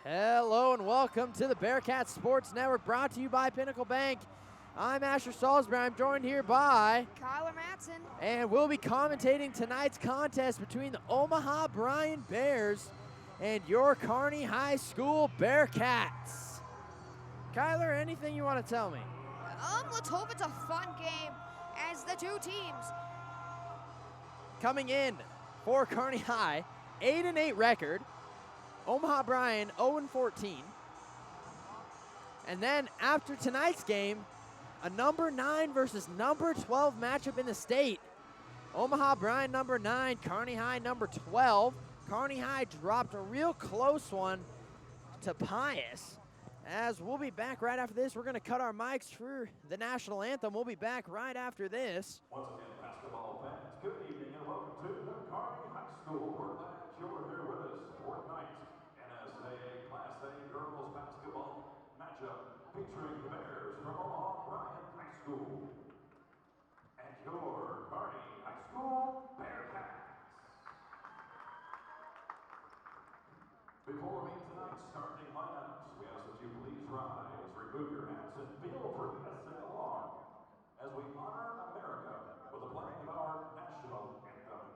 Hello and welcome to the Bearcat Sports Network, brought to you by Pinnacle Bank. I'm Asher Salisbury. I'm joined here by Kyler Matson. And we'll be commentating tonight's contest between the Omaha Bryan Bears and your Kearney High School Bearcats. Kyler, anything you want to tell me? Let's hope it's a fun game as the two teams. Coming in for Kearney High, 8-8 record. Omaha Bryan 0-14. And then after tonight's game, a number 9 versus number 12 matchup in the state. Omaha Bryan number 9, Kearney High number 12. Kearney High dropped a real close one to Pius. As we'll be back right after this, we're going to cut our mics for the national anthem. We'll be back right after this. Once again, basketball fans, good evening and welcome to the Kearney High School. We're glad you're here with us for tonight's NSAA Class A girls basketball matchup featuring the Bears from Omaha Bryan High School and your Kearney High School Bearcats. Before we meet tonight's starting lineups, we ask that you please rise, remove your hats, and feel free to sing along as we honor America with the playing of our national anthem.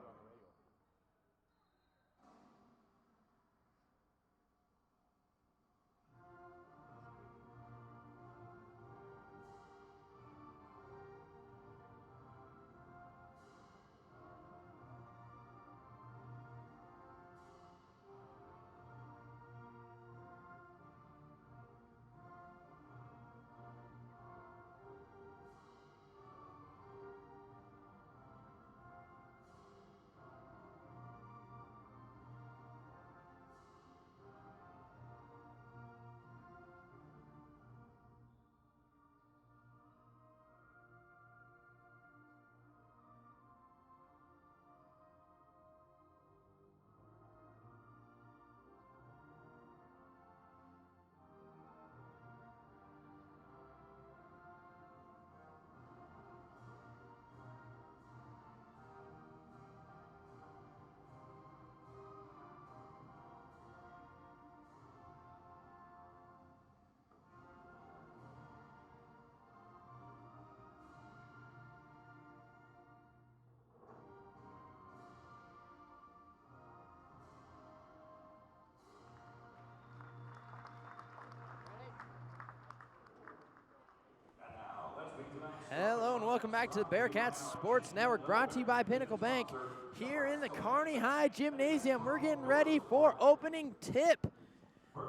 Hello and welcome back to the Bearcats Sports Network, brought to you by Pinnacle Bank. Here in the Kearney High Gymnasium, we're getting ready for opening tip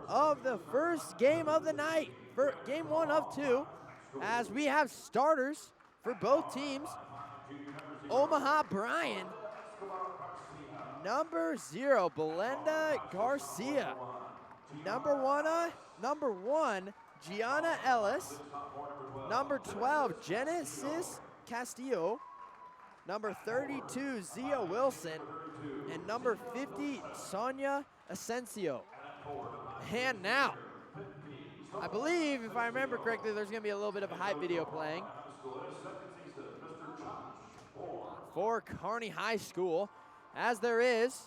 of the first game of the night, for game 1 of 2, as we have starters for both teams. Omaha Bryan, number 0, Belinda Garcia. Number 1, Gianna Ellis. Number 12, Genesis Castillo. Number 32, Zia Wilson. And number 50, Sonia Asensio. And now, I believe, if I remember correctly, there's going to be a little bit of a hype video playing for Kearney High School, as there is.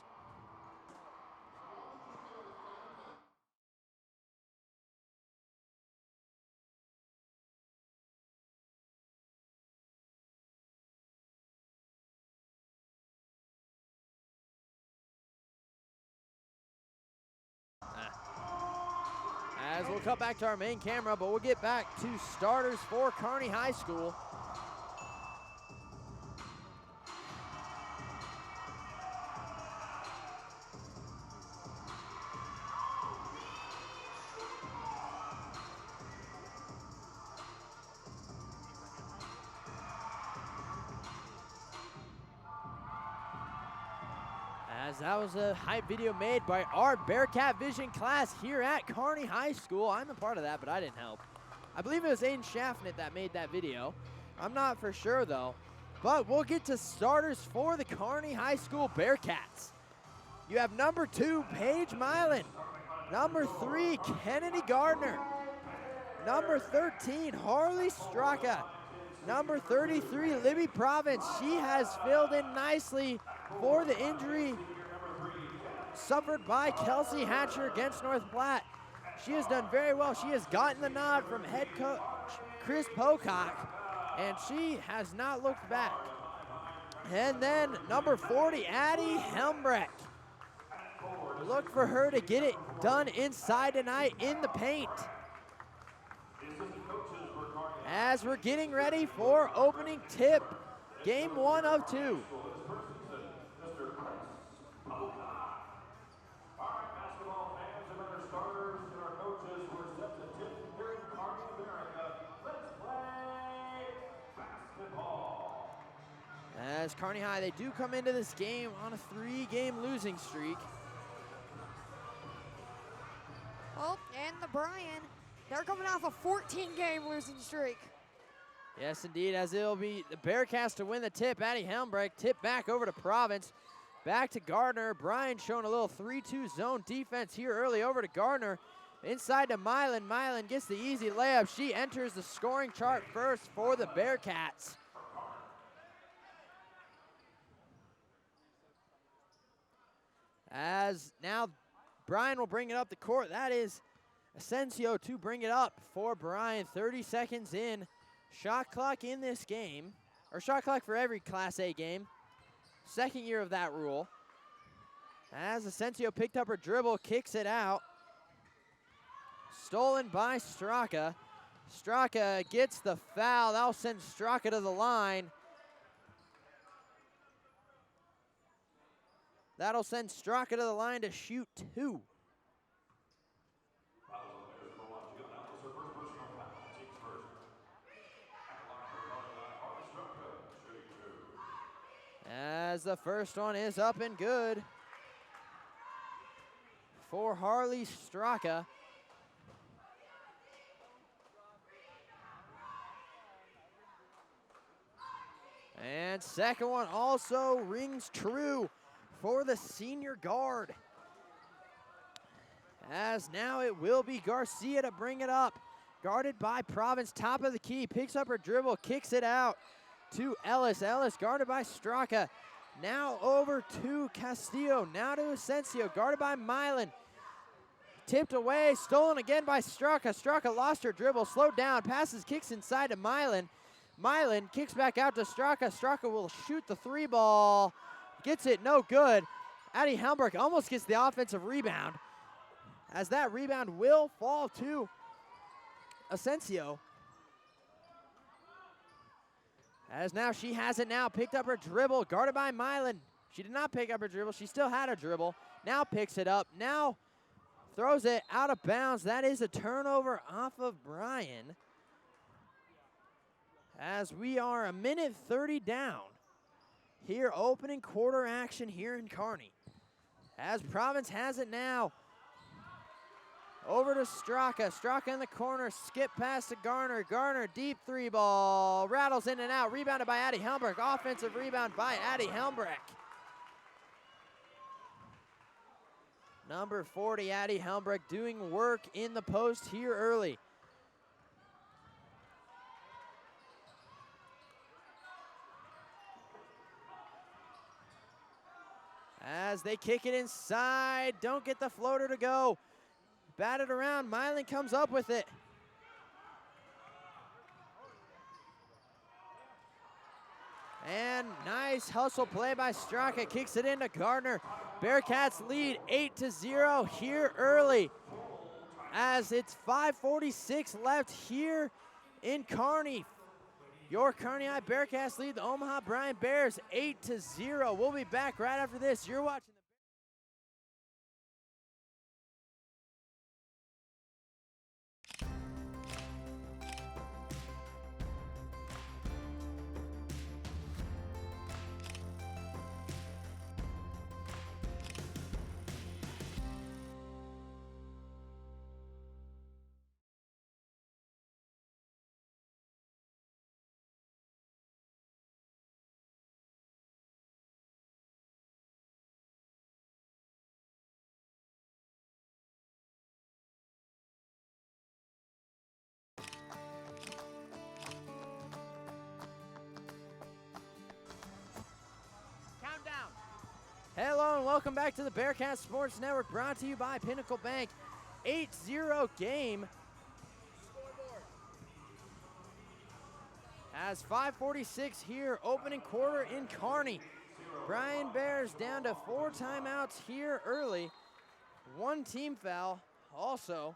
As we'll cut back to our main camera, but we'll get back to starters for Kearney High School. As that was a hype video made by our Bearcat Vision class here at Kearney High School. I'm a part of that, but I didn't help. I believe it was Aiden Schaffnet that made that video. I'm not for sure, though. But we'll get to starters for the Kearney High School Bearcats. You have number 2, Paige Milan. Number 3, Kennedy Gardner. Number 13, Harley Straka. Number 33, Libby Province. She has filled in nicely for the injury suffered by Kelsey Hatcher against North Platte. She has done very well. She has gotten the nod from head coach Chris Pocock, and she has not looked back. And then number 40, Addie Helmbrecht. Look for her to get it done inside tonight in the paint. As we're getting ready for opening tip, game 1 of 2. As Kearney High, they do come into this game on a 3-game losing streak. Oh, and the Bryan, they're coming off a 14-game losing streak. Yes, indeed, as it'll be the Bearcats to win the tip. Addie Helmbrecht tip back over to Province. Back to Gardner. Bryan showing a little 3-2 zone defense here early over to Gardner. Inside to Milan. Milan gets the easy layup. She enters the scoring chart first for the Bearcats. As now Bryan will bring it up the court. That is Asensio to bring it up for Bryan. 30 seconds in. Shot clock in this game, or shot clock for every Class A game. Second year of that rule. As Asensio picked up her dribble, kicks it out. Stolen by Straka. Straka gets the foul. That'll send Straka to the line. That'll send Straka to the line to shoot 2. As the first one is up and good for Harley Straka. And second one also rings true for the senior guard. As now it will be Garcia to bring it up. Guarded by Province, top of the key, picks up her dribble, kicks it out to Ellis. Ellis guarded by Straka. Now over to Castillo. Now to Asensio, guarded by Milan. Tipped away, stolen again by Straka. Straka lost her dribble, slowed down, passes, kicks inside to Milan. Milan kicks back out to Straka. Straka will shoot the 3 ball. Gets it, no good. Addie Helmbrecht almost gets the offensive rebound, as that rebound will fall to Asensio. As now she has it now, picked up her dribble, guarded by Milan. She did not pick up her dribble, she still had a dribble. Now picks it up, now throws it out of bounds. That is a turnover off of Bryan. As we are a minute 30 down. Here, opening quarter action here in Kearney. As Province has it now. Over to Straka. Straka in the corner. Skip pass to Garner. Garner, deep 3 ball. Rattles in and out. Rebounded by Addie Helmbrecht. Offensive rebound by Addie Helmbrecht. Number 40, Addie Helmbrecht, doing work in the post here early. As they kick it inside, don't get the floater to go. Bat it around, Milan comes up with it. And nice hustle play by Straka, kicks it into Gardner. Bearcats lead 8-0 here early. As it's 5:46 left here in Kearney. Your Kearney High Bearcats lead the Omaha Bryan Bears 8-0. We'll be back right after this. You're watching the Hello and welcome back to the Bearcat Sports Network, brought to you by Pinnacle Bank. 8-0 game. As 5:46 here, opening quarter in Kearney. Bryan Bears down to 4 timeouts here early. 1 team foul also.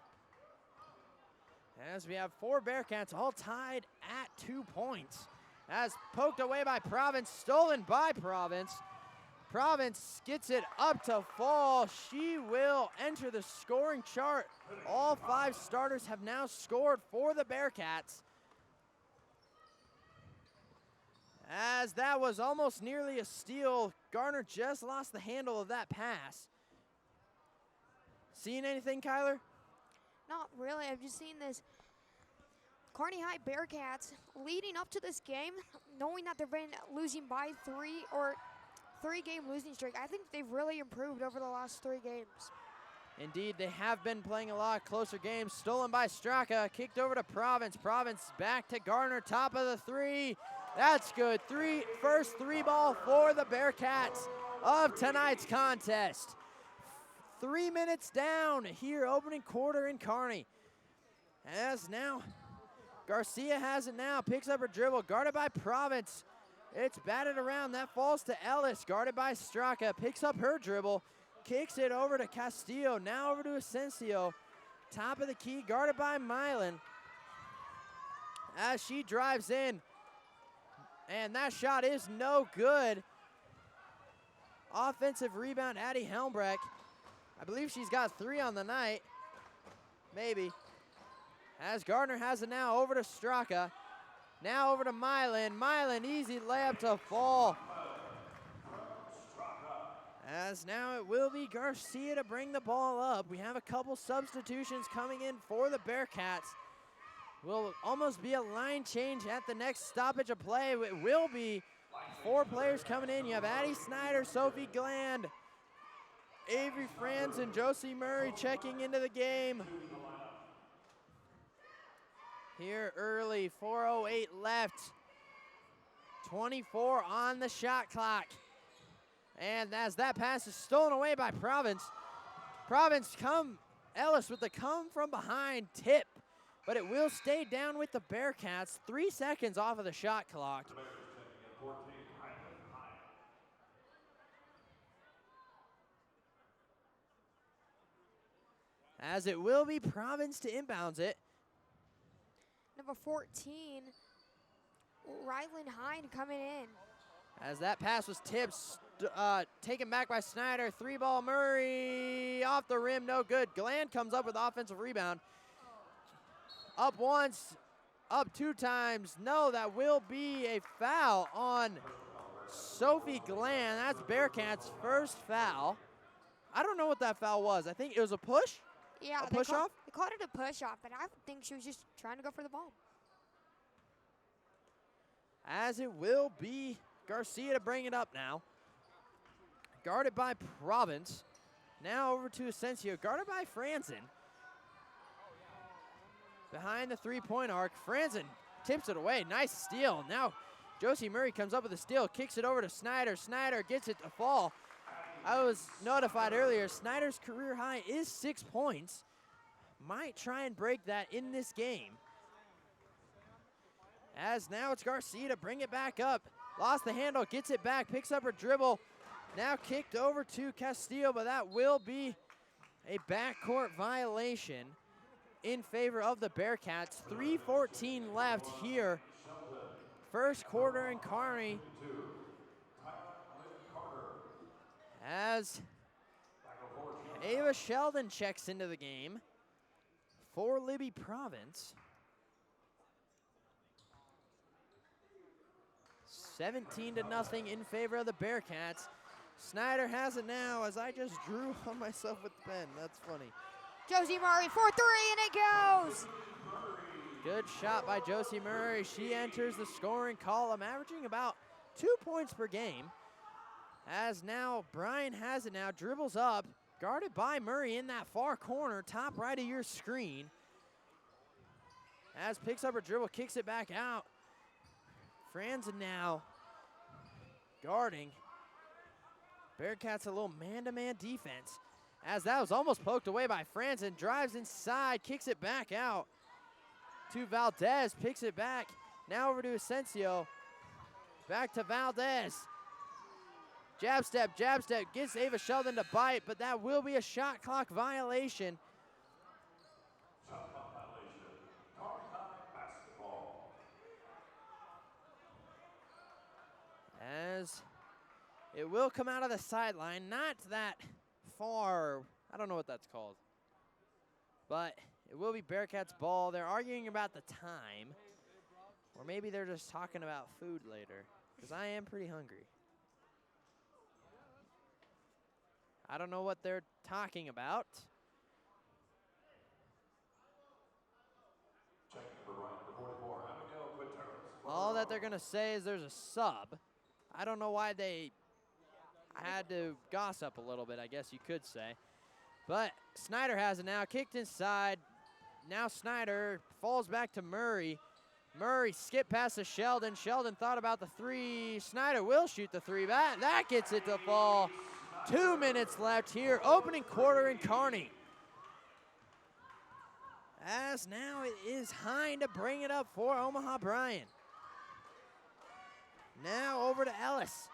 As we have 4 Bearcats all tied at 2 points. As poked away by Province, stolen by Province. Province gets it up to fall. She will enter the scoring chart. All 5 starters have now scored for the Bearcats. As that was almost nearly a steal, Garner just lost the handle of that pass. Seeing anything, Kyler? Not really. I've just seen this Kearney High Bearcats leading up to this game, knowing that they've been losing by 3 or 3-game losing streak. I think they've really improved over the last 3 games. Indeed, they have been playing a lot closer games. Stolen by Straka, kicked over to Province. Province back to Garner, top of the 3. That's good. First 3 ball for the Bearcats of tonight's contest. 3 minutes down here, opening quarter in Kearney. As now, Garcia has it now, picks up her dribble, guarded by Province. It's batted around, that falls to Ellis, guarded by Straka, picks up her dribble, kicks it over to Castillo, now over to Asensio. Top of the key, guarded by Milan. As she drives in, and that shot is no good. Offensive rebound, Addie Helmbrecht. I believe she's got 3 on the night, maybe. As Gardner has it now over to Straka. Now over to Milan. Milan, easy layup to fall. As now it will be Garcia to bring the ball up. We have a couple substitutions coming in for the Bearcats. Will almost be a line change at the next stoppage of play. It will be 4 players coming in. You have Addie Snyder, Sophie Gland, Avery Franz, and Josie Murray checking into the game. Here early, 4:08 left. 24 on the shot clock. And as that pass is stolen away by Province, Ellis with the come from behind tip, but it will stay down with the Bearcats. 3 seconds off of the shot clock. As it will be Province to inbounds it. Number 14, Ryland Hine coming in. As that pass was tipped, taken back by Snyder. 3-ball Murray off the rim, no good. Gland comes up with offensive rebound. Up once, up 2 times. No, that will be a foul on Sophie Gland. That's Bearcats' first foul. I don't know what that foul was. I think it was a push? Yeah, a push off? They called it a push off, but I think she was just trying to go for the ball. As it will be Garcia to bring it up now. Guarded by Province. Now over to Asensio, guarded by Franzen. Behind the 3-point arc, Franzen tips it away. Nice steal. Now Josie Murray comes up with a steal, kicks it over to Snyder. Snyder gets it to fall. I was notified earlier, Snyder's career high is 6 points. Might try and break that in this game. As now it's Garcia to bring it back up. Lost the handle, gets it back, picks up her dribble. Now kicked over to Castillo, but that will be a backcourt violation in favor of the Bearcats. 3:14 left here. First quarter in Kearney. As Ava Sheldon checks into the game for Libby Province. 17-0 in favor of the Bearcats. Snyder has it now as I just drew on myself with the pen. That's funny. Josie Murray for 3, and it goes. Good shot by Josie Murray. She enters the scoring column, averaging about 2 points per game. As now Bryan has it now, dribbles up, guarded by Murray in that far corner, top right of your screen. As picks up her dribble, kicks it back out. Franzen now guarding. Bearcats a little man-to-man defense. As that was almost poked away by Franzen, drives inside, kicks it back out to Valdez, picks it back. Now over to Asensio. Back to Valdez. Jab step, gets Ava Sheldon to bite, but that will be a shot clock violation. Shot clock violation. Kearney High basketball. As it will come out of the sideline, not that far, I don't know what that's called, but it will be Bearcats ball. They're arguing about the time, or maybe they're just talking about food later, because I am pretty hungry. I don't know what they're talking about. Checking number Bryan, number 44, Abigail Quinteros. All that they're going to say is there's a sub. I don't know why they had to gossip a little bit, I guess you could say. But Snyder has it now, kicked inside. Now Snyder falls back to Murray. Murray skipped past to Sheldon. Sheldon thought about the three. Snyder will shoot the three. That gets it to fall. 2 minutes left here, opening quarter in Kearney. As now it is Hine to bring it up for Omaha Bryan. Now over to Ellis.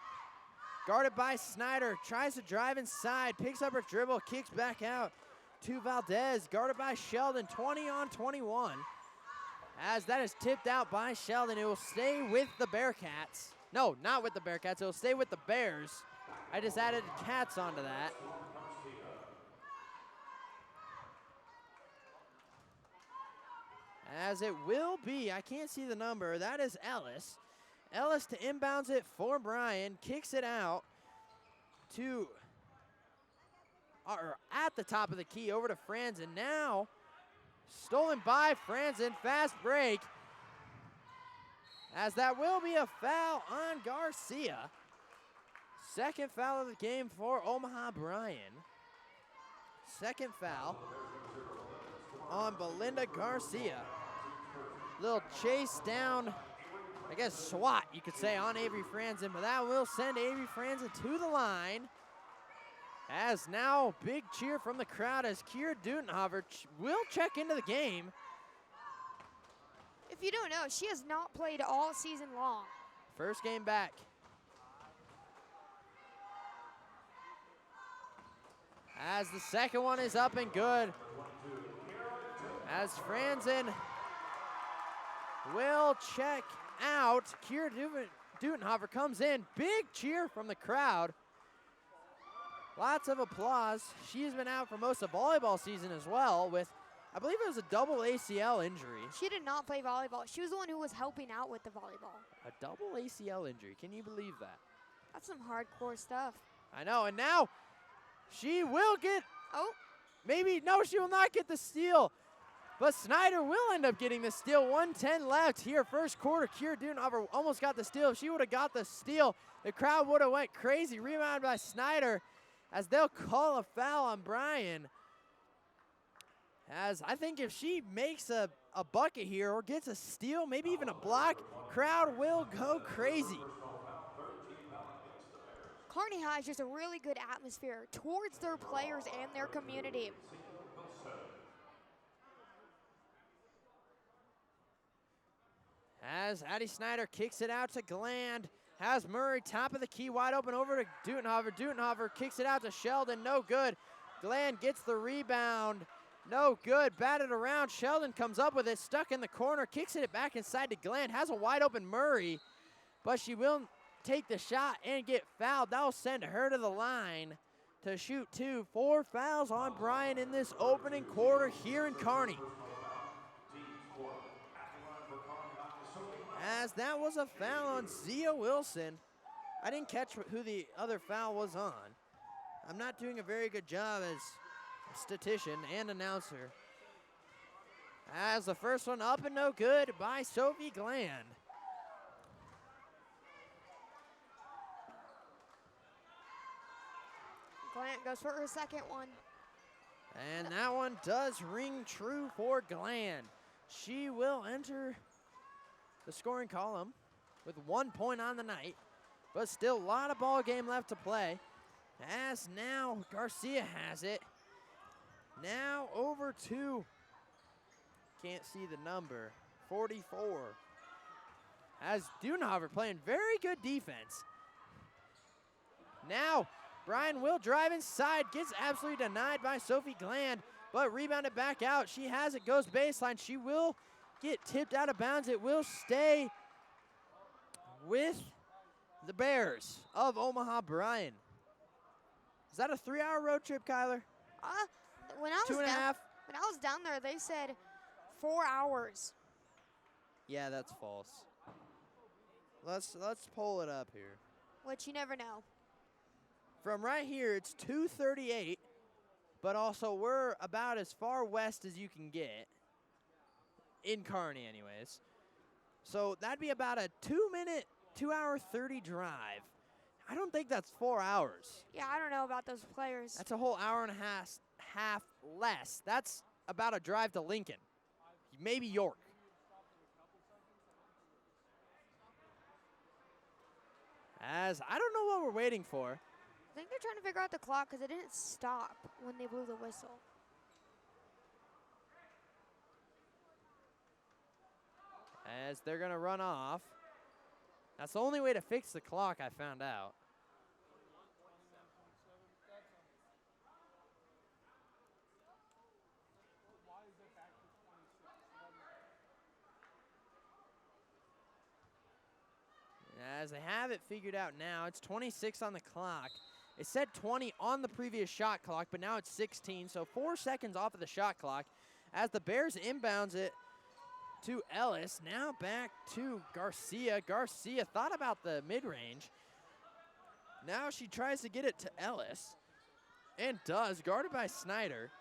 Guarded by Snyder, tries to drive inside, picks up her dribble, kicks back out to Valdez. Guarded by Sheldon, 20 on 21. As that is tipped out by Sheldon, it will stay with the Bearcats. No, not with the Bearcats, it will stay with the Bears. I just added Cats onto that. As it will be, I can't see the number, that is Ellis. Ellis to inbounds it for Bryan, kicks it out to, or at the top of the key, over to Franzen. Now, stolen by Franzen, fast break. As that will be a foul on Garcia. Second foul of the game for Omaha Bryan. Second foul on Belinda Garcia. Little chase down, I guess SWAT, you could say, on Avery Franzen, but that will send Avery Franzen to the line. As now, big cheer from the crowd as Kiera Dutenhofer will check into the game. If you don't know, she has not played all season long. First game back. As the second one is up and good. As Franzen will check out. Kiera Dutenhofer comes in. Big cheer from the crowd. Lots of applause. She has been out for most of volleyball season as well with, I believe it was a double ACL injury. She did not play volleyball. She was the one who was helping out with the volleyball. A double ACL injury. Can you believe that? That's some hardcore stuff. I know, and now she will get, Oh, maybe, no, she will not get the steal. But Snyder will end up getting the steal. 1:10 left here, first quarter. Kiera Dutenhofer almost got the steal. If she would have got the steal, the crowd would have went crazy. Rebound by Snyder as they'll call a foul on Bryan. As I think if she makes a bucket here or gets a steal, maybe even a block, crowd will go crazy. Kearney High is just a really good atmosphere towards their players and their community. As Addie Snyder kicks it out to Gland, has Murray top of the key wide open over to Dutenhofer. Dutenhofer kicks it out to Sheldon, no good. Gland gets the rebound, no good. Batted around, Sheldon comes up with it, stuck in the corner, kicks it back inside to Gland, has a wide open Murray, but she will take the shot and get fouled. That will send her to the line to shoot two. 4 fouls on Bryan in this opening quarter here in Kearney. As that was a foul on Zia Wilson. I didn't catch who the other foul was on. I'm not doing a very good job as a statistician and announcer. As the first one up and no good by Sophie Gland. Glant goes for her second one. And that one does ring true for Gland. She will enter the scoring column with 1 point on the night, but still a lot of ball game left to play. As now Garcia has it. Now over to, can't see the number, 44. As Dudenhofer playing very good defense. Now, Bryan will drive inside, gets absolutely denied by Sophie Gland, but rebounded back out. She has it, goes baseline. She will get tipped out of bounds. It will stay with the Bears of Omaha Bryan. Is that a 3-hour road trip, Kyler? When I was 2.5? When I was down there, they said 4 hours. Yeah, that's false. Let's pull it up here. Which you never know. From right here, it's 2:38, but also we're about as far west as you can get, in Kearney anyways. So that'd be about a 2-hour 30 drive. I don't think that's 4 hours. Yeah, I don't know about those players. That's a whole hour and a half less. That's about a drive to Lincoln, maybe York. As I don't know what we're waiting for. I think they're trying to figure out the clock because it didn't stop when they blew the whistle. As they're going to run off. That's the only way to fix the clock, I found out. As they have it figured out now, it's 26 on the clock. It said 20 on the previous shot clock, but now it's 16, so 4 seconds off of the shot clock. As the Bears inbounds it to Ellis, now back to Garcia. Garcia thought about the mid-range. Now she tries to get it to Ellis, and does, guarded by Snyder.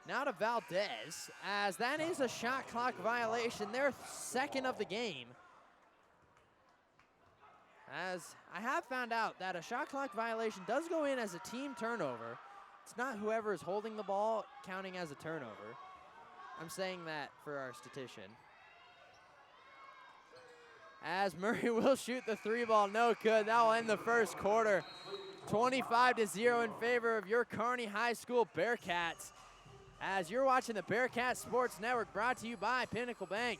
Now to Valdez, as that is a shot clock violation, their second of the game. As I have found out that a shot clock violation does go in as a team turnover. It's not whoever is holding the ball counting as a turnover. I'm saying that for our statistician. As Murray will shoot the 3-ball, no good. That will end the first quarter. 25-0 in favor of your Kearney High School Bearcats. As you're watching the Bearcat Sports Network, brought to you by Pinnacle Bank.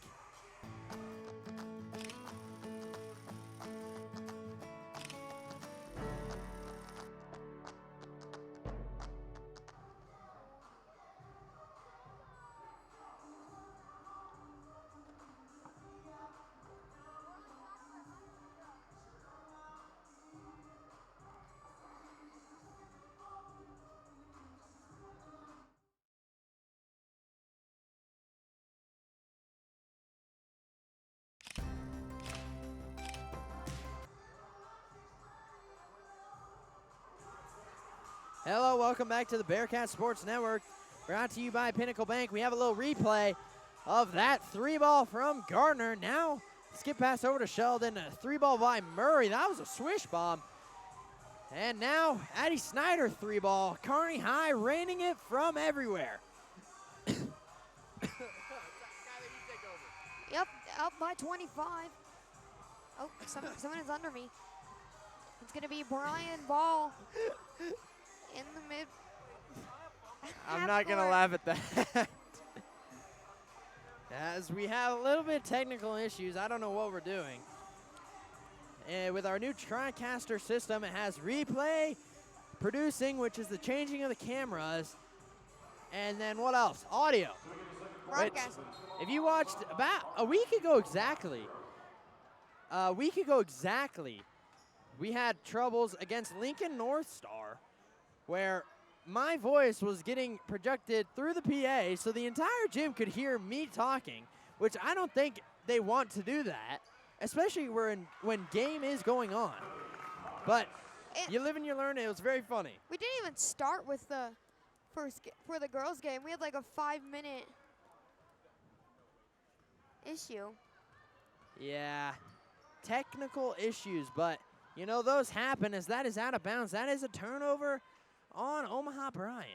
Hello, welcome back to the Bearcat Sports Network, brought to you by Pinnacle Bank. We have a little replay of that 3-ball from Gardner. Now, skip pass over to Sheldon, a 3-ball by Murray. That was a swish bomb. And now, Addie Snyder 3-ball. Kearney High raining it from everywhere. Yep, up by 25. Oh, someone is under me. It's going to be Bryan Ball in the mid. I'm not going to laugh at that. As we have a little bit of technical issues, I don't know what we're doing. And with our new TriCaster system, it has replay, producing, which is the changing of the cameras, and then what else? Audio. Broadcasting. If you watched about a week ago exactly, we had troubles against Lincoln North Star, where my voice was getting projected through the PA, so the entire gym could hear me talking, which I don't think they want to do that, especially when game is going on. But you live and you learn. It was very funny. We didn't even start with the for the girls' game. We had like a 5-minute issue. Yeah, technical issues, but you know those happen as that is out of bounds. That is a turnover on Omaha Bryan.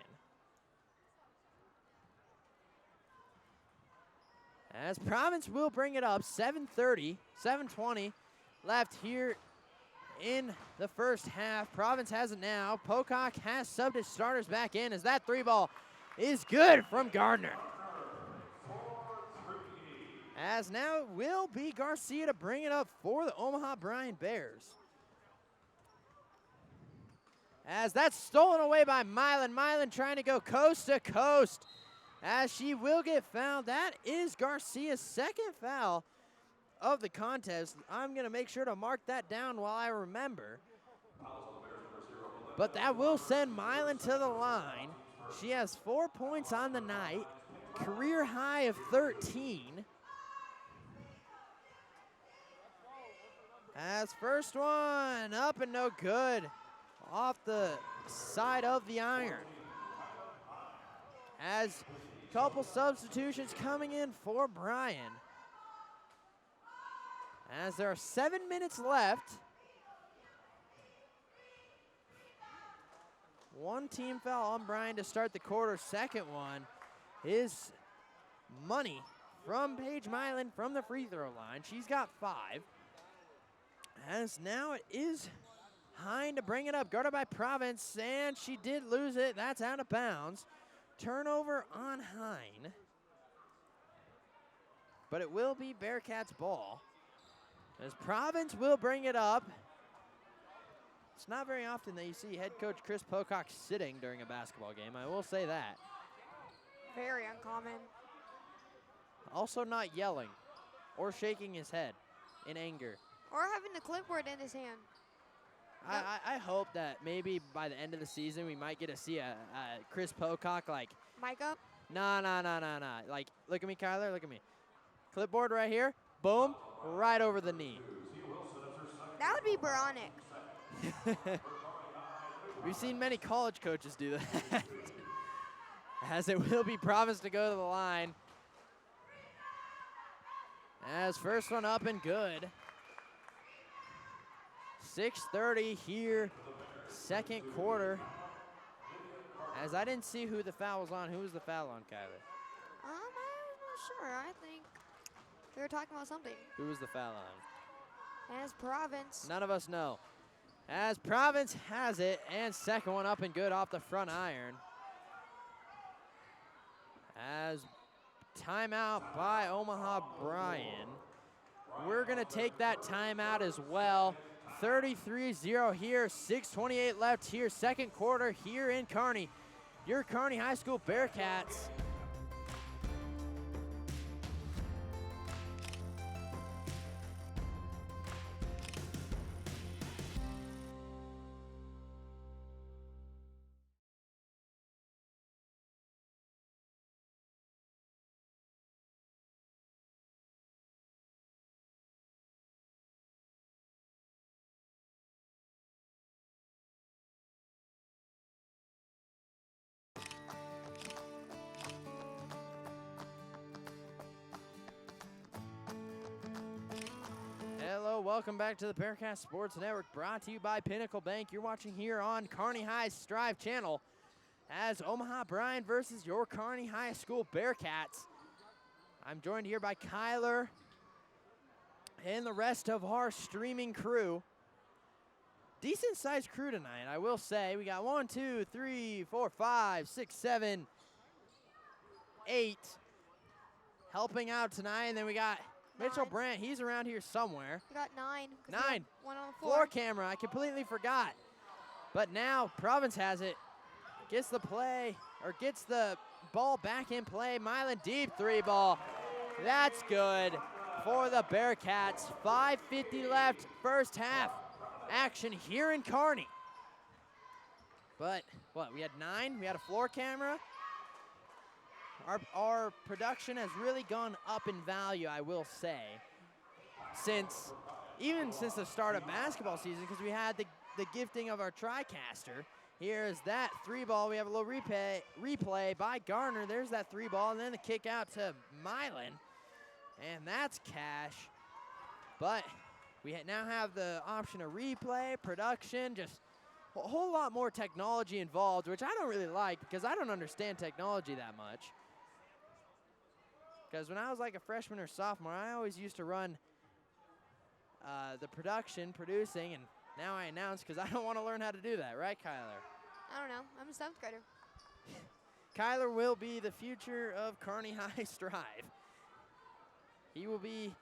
As Province will bring it up, 7:20 left here in the first half. Province has it now. Pocock has subbed his starters back in as that 3-ball is good from Gardner. As now it will be Garcia to bring it up for the Omaha Bryan Bears. As that's stolen away by Milan. Milan trying to go coast to coast as she will get fouled. That is Garcia's second foul of the contest. I'm going to make sure to mark that down while I remember. But that will send Milan to the line. She has 4 points on the night, career high of 13. As first one up and no good off the side of the iron. As couple substitutions coming in for Bryan. As there are 7 minutes left. One team foul on Bryan to start the quarter. Second one is money from Paige Milan from the free throw line. She's got 5. As now it is Hine to bring it up, guarded by Province, and she did lose it. That's out of bounds. Turnover on Hine. But it will be Bearcats' ball. As Province will bring it up. It's not very often that you see head coach Chris Pocock sitting during a basketball game, I will say that. Very uncommon. Also not yelling or shaking his head in anger. Or having the clipboard in his hand. I hope that maybe by the end of the season we might get to see a Chris Pocock like. Mic up? Nah. Like, look at me, Kyler, look at me. Clipboard right here, boom, right over the knee. That would be Bronic. We've seen many college coaches do that. As it will be Province to go to the line. As first one up and good. 6:30 here, second quarter. As I didn't see who the foul was on. Who was the foul on, Kyler? I'm not sure. I think they were talking about something. Who was the foul on? As Province. None of us know. As Province has it, and second one up and good off the front iron. As timeout by Omaha Bryan. We're going to take that timeout as well. 33-0 here, 6:28 left here, second quarter here in Kearney. Your Kearney High School Bearcats. Hello, welcome back to the Bearcat Sports Network, brought to you by Pinnacle Bank. You're watching here on Kearney High's Strive channel as Omaha Bryan versus your Kearney High School Bearcats. I'm joined here by Kyler and the rest of our streaming crew. Decent sized crew tonight, I will say. We got 1, 2, 3, 4, 5, 6, 7, 8 helping out tonight, and then we got Mitchell 9. Brandt, he's around here somewhere. We got 9. 9. One on the Floor camera, I completely forgot. But now Province has it. Gets the play, or gets the ball back in play. Milan deep 3-ball. That's good for the Bearcats. 5:50 left, first half action here in Kearney. But what, we had 9, we had a floor camera. Our production has really gone up in value, I will say, even since the start of basketball season, because we had the gifting of our TriCaster. Here's that 3-ball. We have a little replay by Garner. There's that 3-ball, and then the kick out to Milan, and that's cash. But we now have the option of replay, production, just a whole lot more technology involved, which I don't really like because I don't understand technology that much. Because when I was like a freshman or sophomore, I always used to run the producing, and Now I announce because I don't want to learn how to do that, right, Kyler? I don't know. I'm a 7th grader. Kyler will be the future of Kearney High Strive. He will be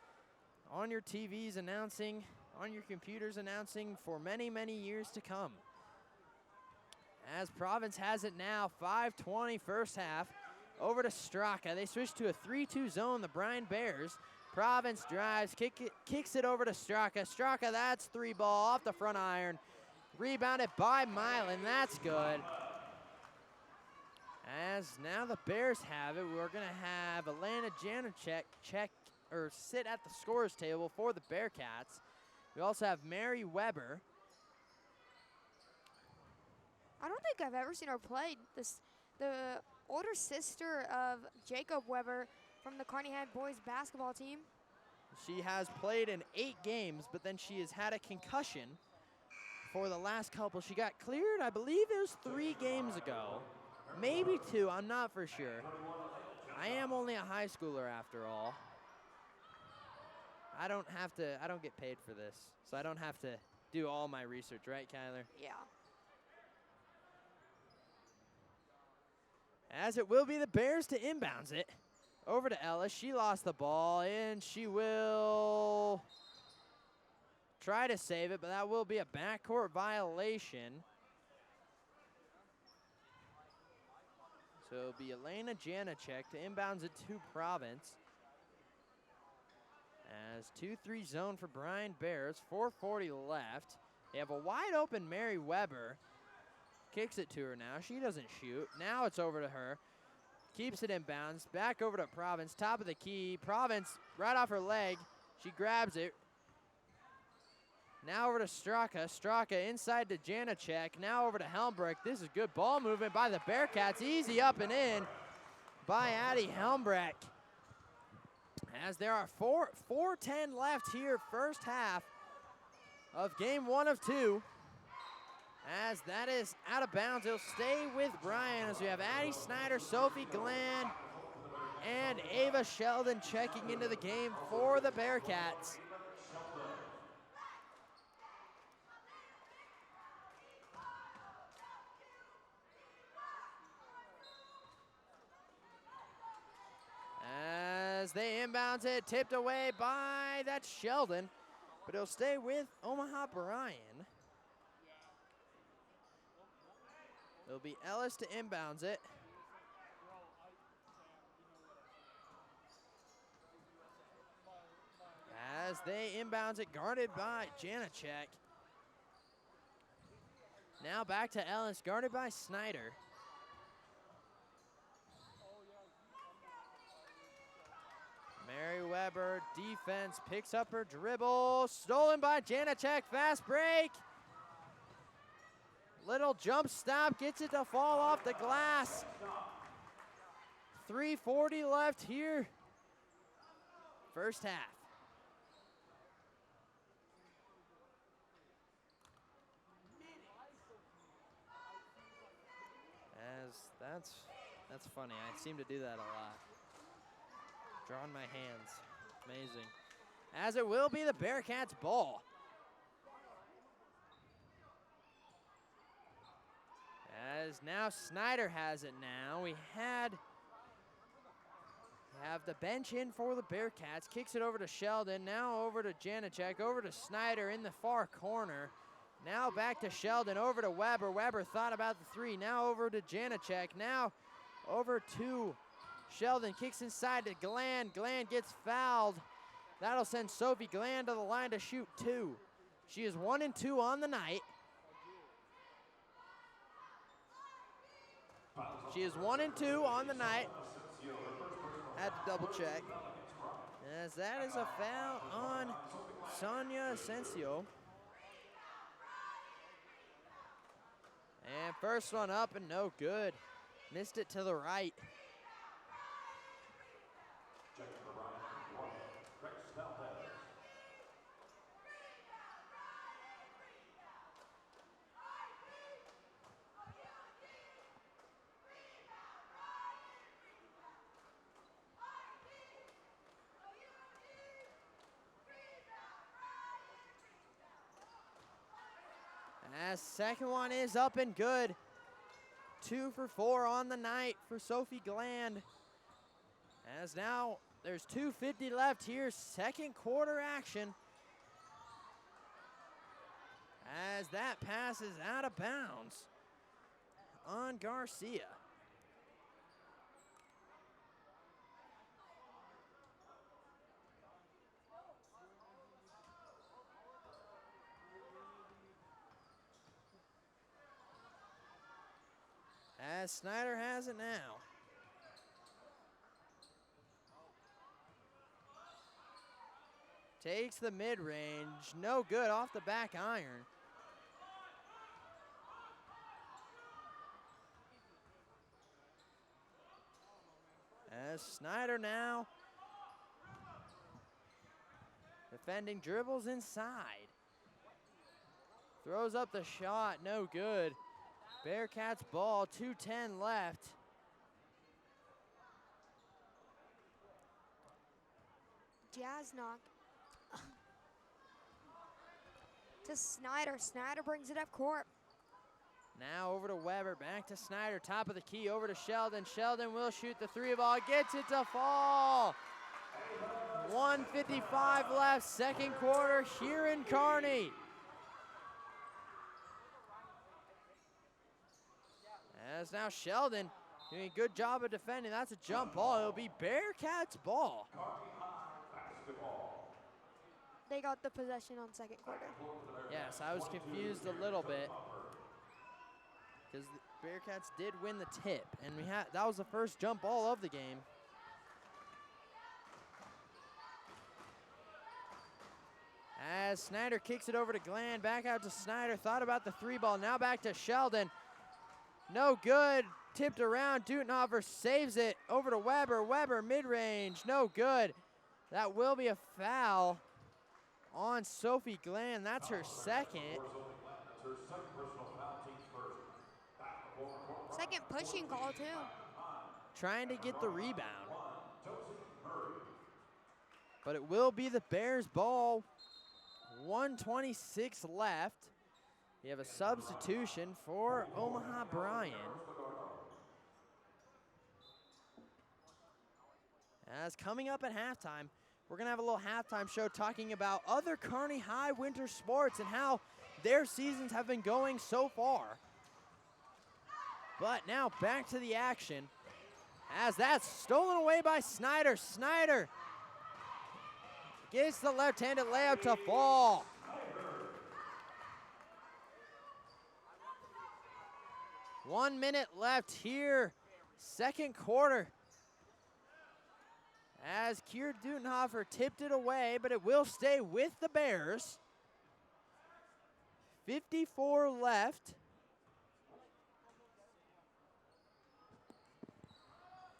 on your TVs announcing, on your computers announcing for many, many years to come. As Province has it now, 5:20 first half. Over to Straka. They switch to a 3-2 zone, the Bryan Bears. Province drives, kicks it over to Straka. Straka, that's 3 ball off the front iron. Rebounded by Milan, that's good. As now the Bears have it, we're gonna have Alana Janacek sit at the scorer's table for the Bearcats. We also have Mary Weber. I don't think I've ever seen her play. The older sister of Jacob Weber from the Kearney High boys basketball team. She has played in 8 games, but then she has had a concussion for the last couple. She got cleared, I believe it was 3 games ago. Maybe 2, I'm not for sure. I am only a high schooler after all. I don't get paid for this, so I don't have to do all my research, right, Kyler? Yeah. As it will be the Bears to inbounds it. Over to Ellis. She lost the ball, and she will try to save it, but that will be a backcourt violation. So it'll be Elena Janacek to inbounds it to Province. As 2-3 zone for Bryan Bears, 4:40 left. They have a wide open Mary Weber. Kicks it to her now. She doesn't shoot. Now it's over to her. Keeps it in bounds. Back over to Province. Top of the key. Province right off her leg. She grabs it. Now over to Straka. Straka inside to Janacek. Now over to Helmbrecht. This is good ball movement by the Bearcats. Easy up and in by Addie Helmbrecht. As there are 4:10 left here, first half of game 1 of 2. As that is out of bounds, it'll stay with Bryan as we have Addie Snyder, Sophie Glenn, and Ava Sheldon checking into the game for the Bearcats. As they inbounds it, tipped away by that Sheldon, but it'll stay with Omaha Bryan. It'll be Ellis to inbounds it. As they inbounds it, guarded by Janacek. Now back to Ellis, guarded by Snyder. Mary Weber, defense, picks up her dribble. Stolen by Janacek, fast break. Little jump stop, gets it to fall off the glass. 3:40 left here. First half. As that's funny. I seem to do that a lot. Drawing my hands. Amazing. As it will be the Bearcats' ball. As now Snyder has it now. We have the bench in for the Bearcats. Kicks it over to Sheldon. Now over to Janacek. Over to Snyder in the far corner. Now back to Sheldon. Over to Weber. Weber thought about the 3. Now over to Janacek. Now over to Sheldon. Kicks inside to Glenn. Glenn gets fouled. That'll send Sophie Glenn to the line to shoot 2. She is 1 and 2 on the night. She is 1 and 2 on the night. Had to double check. As that is a foul on Sonia Asensio. And first one up and no good. Missed it to the right. As second one is up and good. 2 for 4 on the night for Sophie Gland. As now there's 2:50 left here, second quarter action. As that pass is out of bounds on Garcia. As Snyder has it now. Takes the mid-range, no good off the back iron. As Snyder now defending, dribbles inside. Throws up the shot, no good. Bearcats ball, 2:10 left. Jazz knock to Snyder. Snyder brings it up court. Now over to Weber, back to Snyder, top of the key, over to Sheldon. Sheldon will shoot the three ball, gets it to fall. 1:55 left, second quarter here in Kearney. As now Sheldon doing a good job of defending. That's a jump ball. It'll be Bearcats ball. They got the possession on second quarter. Yes, I was confused a little bit because the Bearcats did win the tip, and that was the first jump ball of the game. As Snyder kicks it over to Gland, back out to Snyder, thought about the three ball, now back to Sheldon. No good, tipped around, Dutenhofer saves it, over to Weber, Weber mid-range, no good. That will be a foul on Sophie Gland, that's her second. Second pushing call too. Trying to get the rebound. But it will be the Bears ball. 1:26 left. You have a substitution for Omaha Bryan. As coming up at halftime, we're gonna have a little halftime show talking about other Kearney High winter sports and how their seasons have been going so far. But now back to the action as that's stolen away by Snyder. Snyder gets the left-handed layup to fall. One minute left here, second quarter. As Keir Dutenhofer tipped it away, but it will stay with the Bears. 54 left.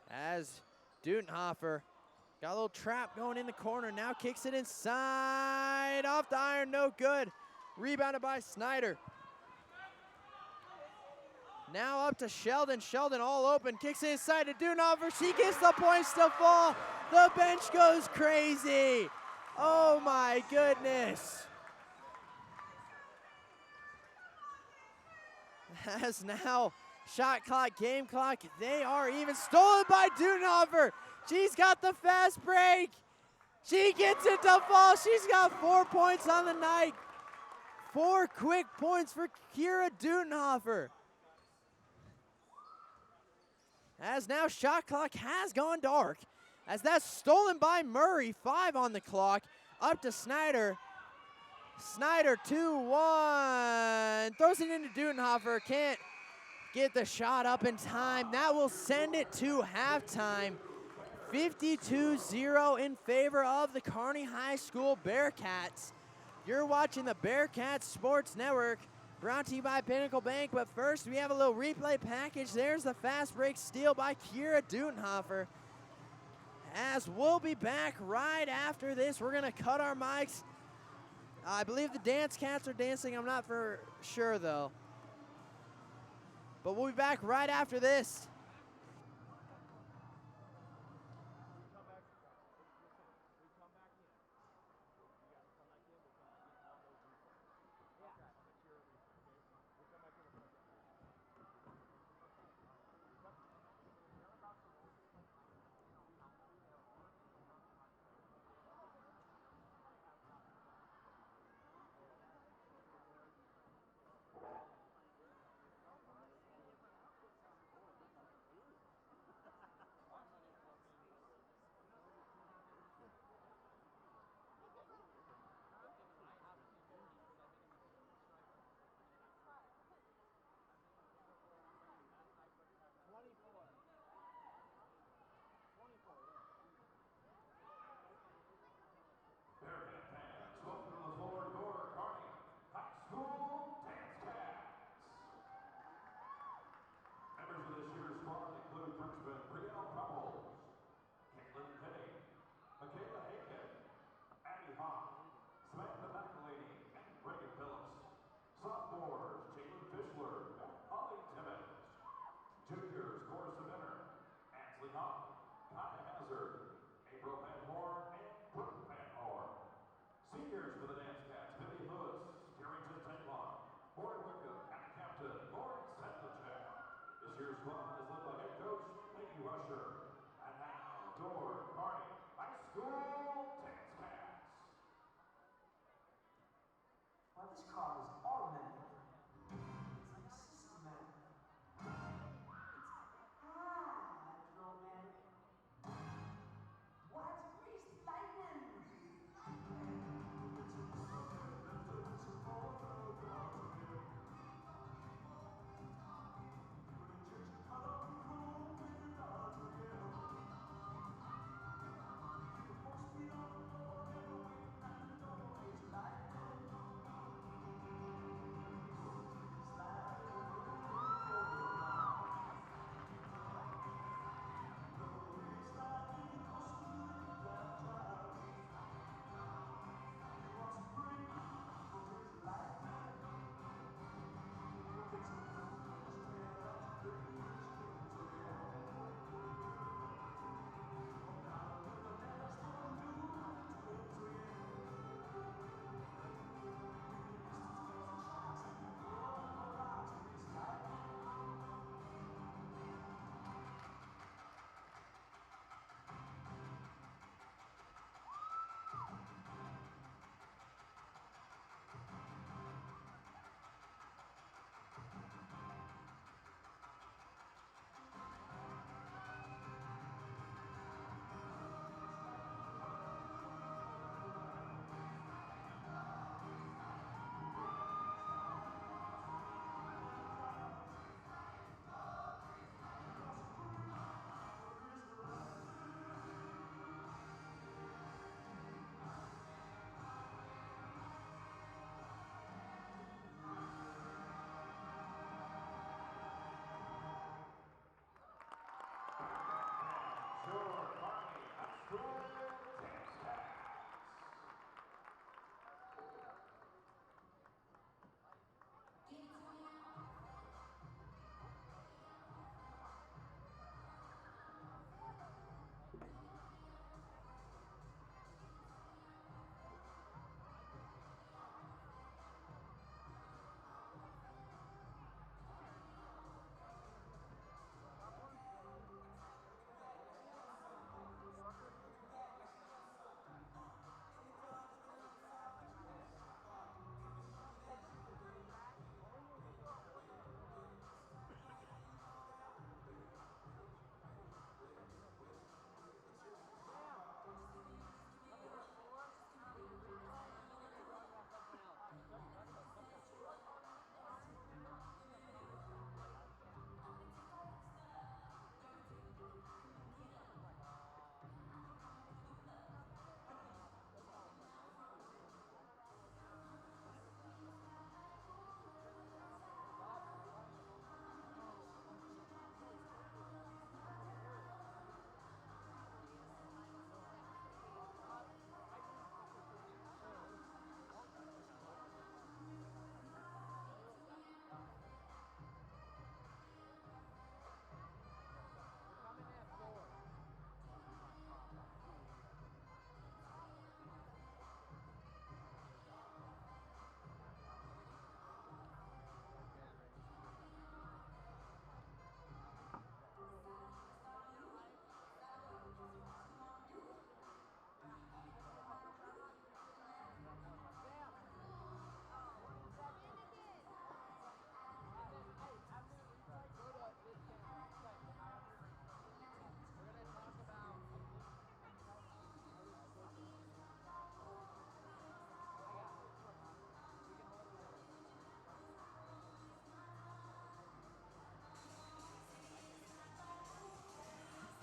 As Dutenhofer got a little trap going in the corner, now kicks it inside, off the iron, no good. Rebounded by Snyder. Now up to Sheldon, Sheldon all open, kicks it inside to Dutenhofer, she gets the points to fall. The bench goes crazy. Oh my goodness. As now, shot clock, game clock, they are even. Stolen by Dutenhofer. She's got the fast break. She gets it to fall. She's got 4 points on the night. 4 quick points for Kira Dutenhofer. As now shot clock has gone dark. As that's stolen by Murray, 5 on the clock. Up to Snyder. Snyder 2-1. Throws it into Dutenhofer. Can't get the shot up in time. That will send it to halftime. 52-0 in favor of the Kearney High School Bearcats. You're watching the Bearcats Sports Network, brought to you by Pinnacle Bank. But first, we have a little replay package. There's the fast break steal by Kira Dutenhofer. As we'll be back right after this, we're going to cut our mics. I believe the dance cats are dancing. I'm not for sure, though. But we'll be back right after this. squad is led by head coach Mickey Rusher. And now, your Kearney High School Dance Cats. Well, this car is automatic. It's like systematic. It's hydromatic. Why, it's greased lightning. Your Kearney High School Dance Cats.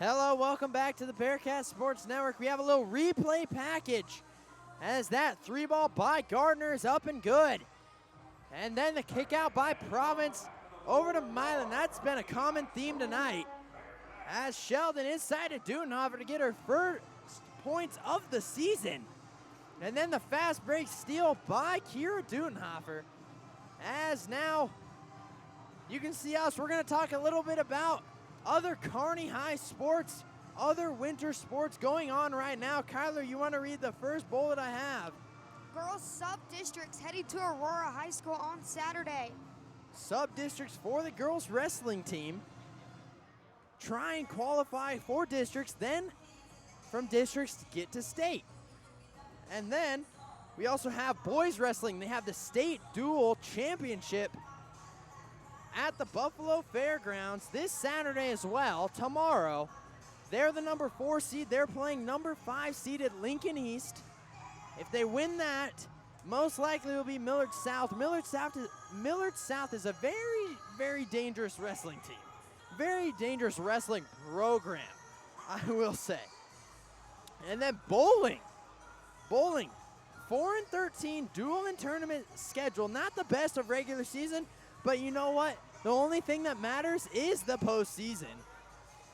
Hello, welcome back to the Bearcat Sports Network. We have a little replay package as that three ball by Gardner is up and good. And then the kick out by Province over to Milan. That's been a common theme tonight as Sheldon inside to Dudenhofer to get her first points of the season. And then the fast break steal by Kira Dudenhofer. As now you can see us, we're going to talk a little bit about other Kearney High sports, other winter sports going on right now. Kyler, you want to read the first bullet I have? Girls sub-districts heading to Aurora High School on Saturday. Sub-districts for the girls wrestling team. try and qualify for districts, then from districts to get to state. And then we also have boys wrestling. They have the state dual championship at the Buffalo Fairgrounds this Saturday as well. Tomorrow, they're the number 4 seed. They're playing number 5 seeded Lincoln East. If they win that, most likely it will be Millard South. Millard South is a very, very dangerous wrestling team. Very dangerous wrestling program, I will say. And then bowling. Bowling, 4-13 dual and tournament schedule. Not the best of regular season, but you know what? The only thing that matters is the postseason,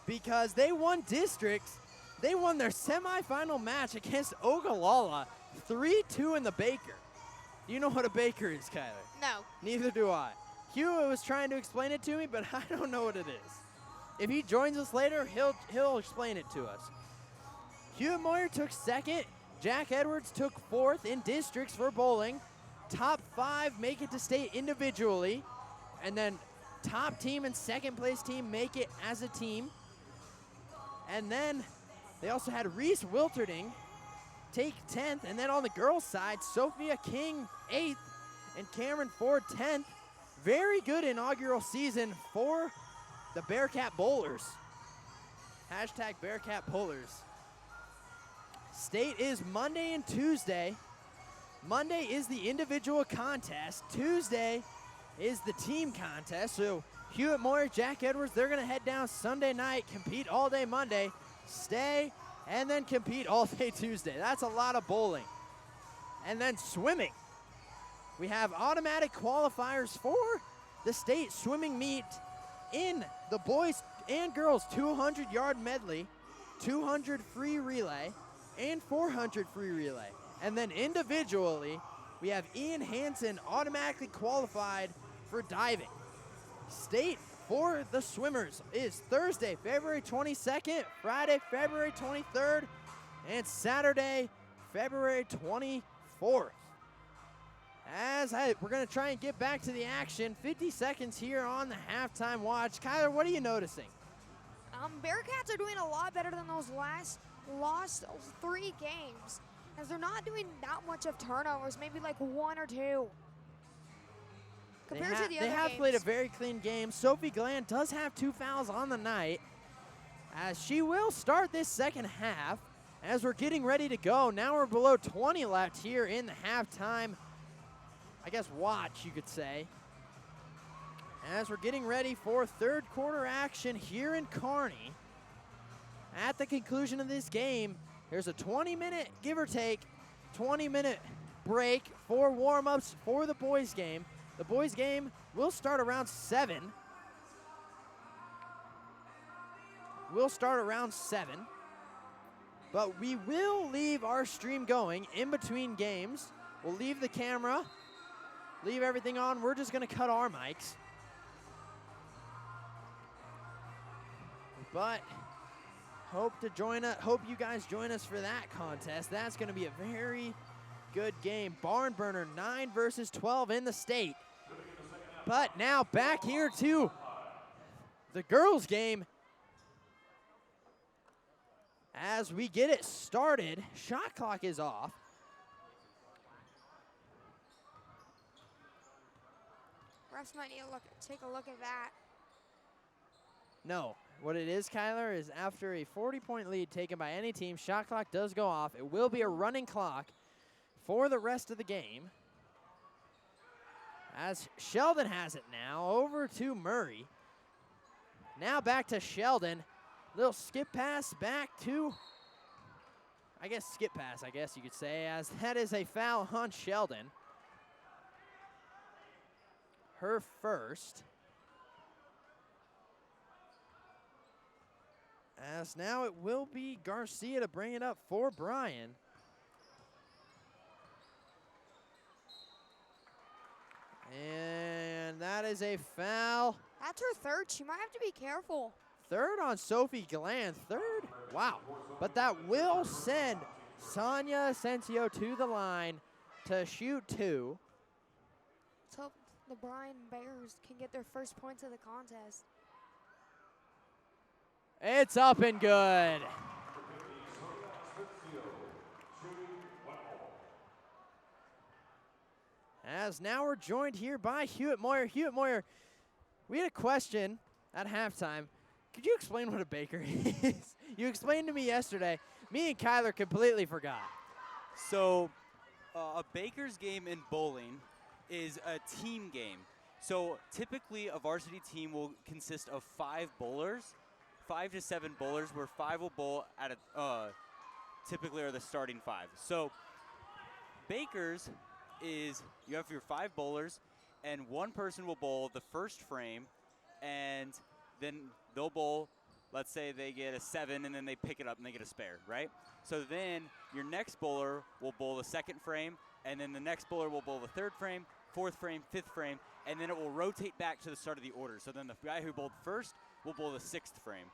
because they won districts. They won their semifinal match against Ogallala, 3-2 in the Baker. Do you know what a Baker is, Kyler? No. Neither do I. Hewitt was trying to explain it to me, but I don't know what it is. If he joins us later, he'll explain it to us. Hewitt Moyer took second. Jack Edwards took 4th in districts for bowling. Top 5 make it to state individually. And then top team and second place team make it as a team. And then they also had Reese Wilterding take 10th. And then on the girls' side, Sophia King 8th and Cameron Ford 10th. Very good inaugural season for the Bearcat Bowlers. Hashtag Bearcat Bowlers. State is Monday and Tuesday. Monday is the individual contest. Tuesday is the team contest. So Hewitt Moyer, Jack Edwards, they're going to head down Sunday night, compete all day Monday, stay, and then compete all day Tuesday. That's a lot of bowling. And then swimming. We have automatic qualifiers for the state swimming meet in the boys and girls 200-yard medley, 200 free relay, and 400 free relay. And then individually, we have Ian Hansen automatically qualified for diving. State for the swimmers is Thursday, February 22nd, Friday, February 23rd, and Saturday, February 24th. We're going to try and get back to the action. 50 seconds here on the halftime watch. Kyler, what are you noticing? Bearcats are doing a lot better than those lost 3 games, as they're not doing that much of turnovers, maybe like 1 or 2. Compared to the other games. They have played a very clean game. Sophie Glenn does have 2 fouls on the night, as she will start this second half as we're getting ready to go. Now we're below 20 left here in the halftime, I guess, watch, you could say. As we're getting ready for third quarter action here in Kearney. At the conclusion of this game, there's a 20-minute, give or take, 20-minute break for warm-ups for the boys' game. The boys' game will start around 7. But we will leave our stream going in between games. We'll leave the camera, leave everything on. We're just going to cut our mics. But hope you guys join us for that contest. That's going to be a very good game. Barn burner, 9 versus 12 in the state. But now back here to the girls' game. As we get it started, shot clock is off. Refs might need to take a look at that. No. What it is, Kyler, is after a 40-point lead taken by any team, shot clock does go off. It will be a running clock for the rest of the game. As Sheldon has it now, over to Murray. Now back to Sheldon. Little skip pass back to, I guess you could say, as that is a foul on Sheldon. Her first. As now it will be Garcia to bring it up for Bryan. And that is a foul. That's her third. She might have to be careful. Third on Sophie Glenn. Third? Wow. But that will send Sonia Asensio to the line to shoot 2. Let's hope the Bryan Bears can get their first points of the contest. It's up and good. As now we're joined here by Hewitt Moyer. Hewitt Moyer, we had a question at halftime. Could you explain what a baker is? You explained to me yesterday. Me and Kyler completely forgot. So a baker's game in bowling is a team game. So typically a varsity team will consist of 5 bowlers, 5 to 7 bowlers, where 5 will bowl at a, typically are the starting 5. So bakers is you have your 5 bowlers, and one person will bowl the first frame, and then they'll bowl, let's say they get a 7, and then they pick it up and they get a spare, right? So then your next bowler will bowl the second frame, and then the next bowler will bowl the third frame, fourth frame, fifth frame, and then it will rotate back to the start of the order. So then the guy who bowled first will bowl the 6th frame.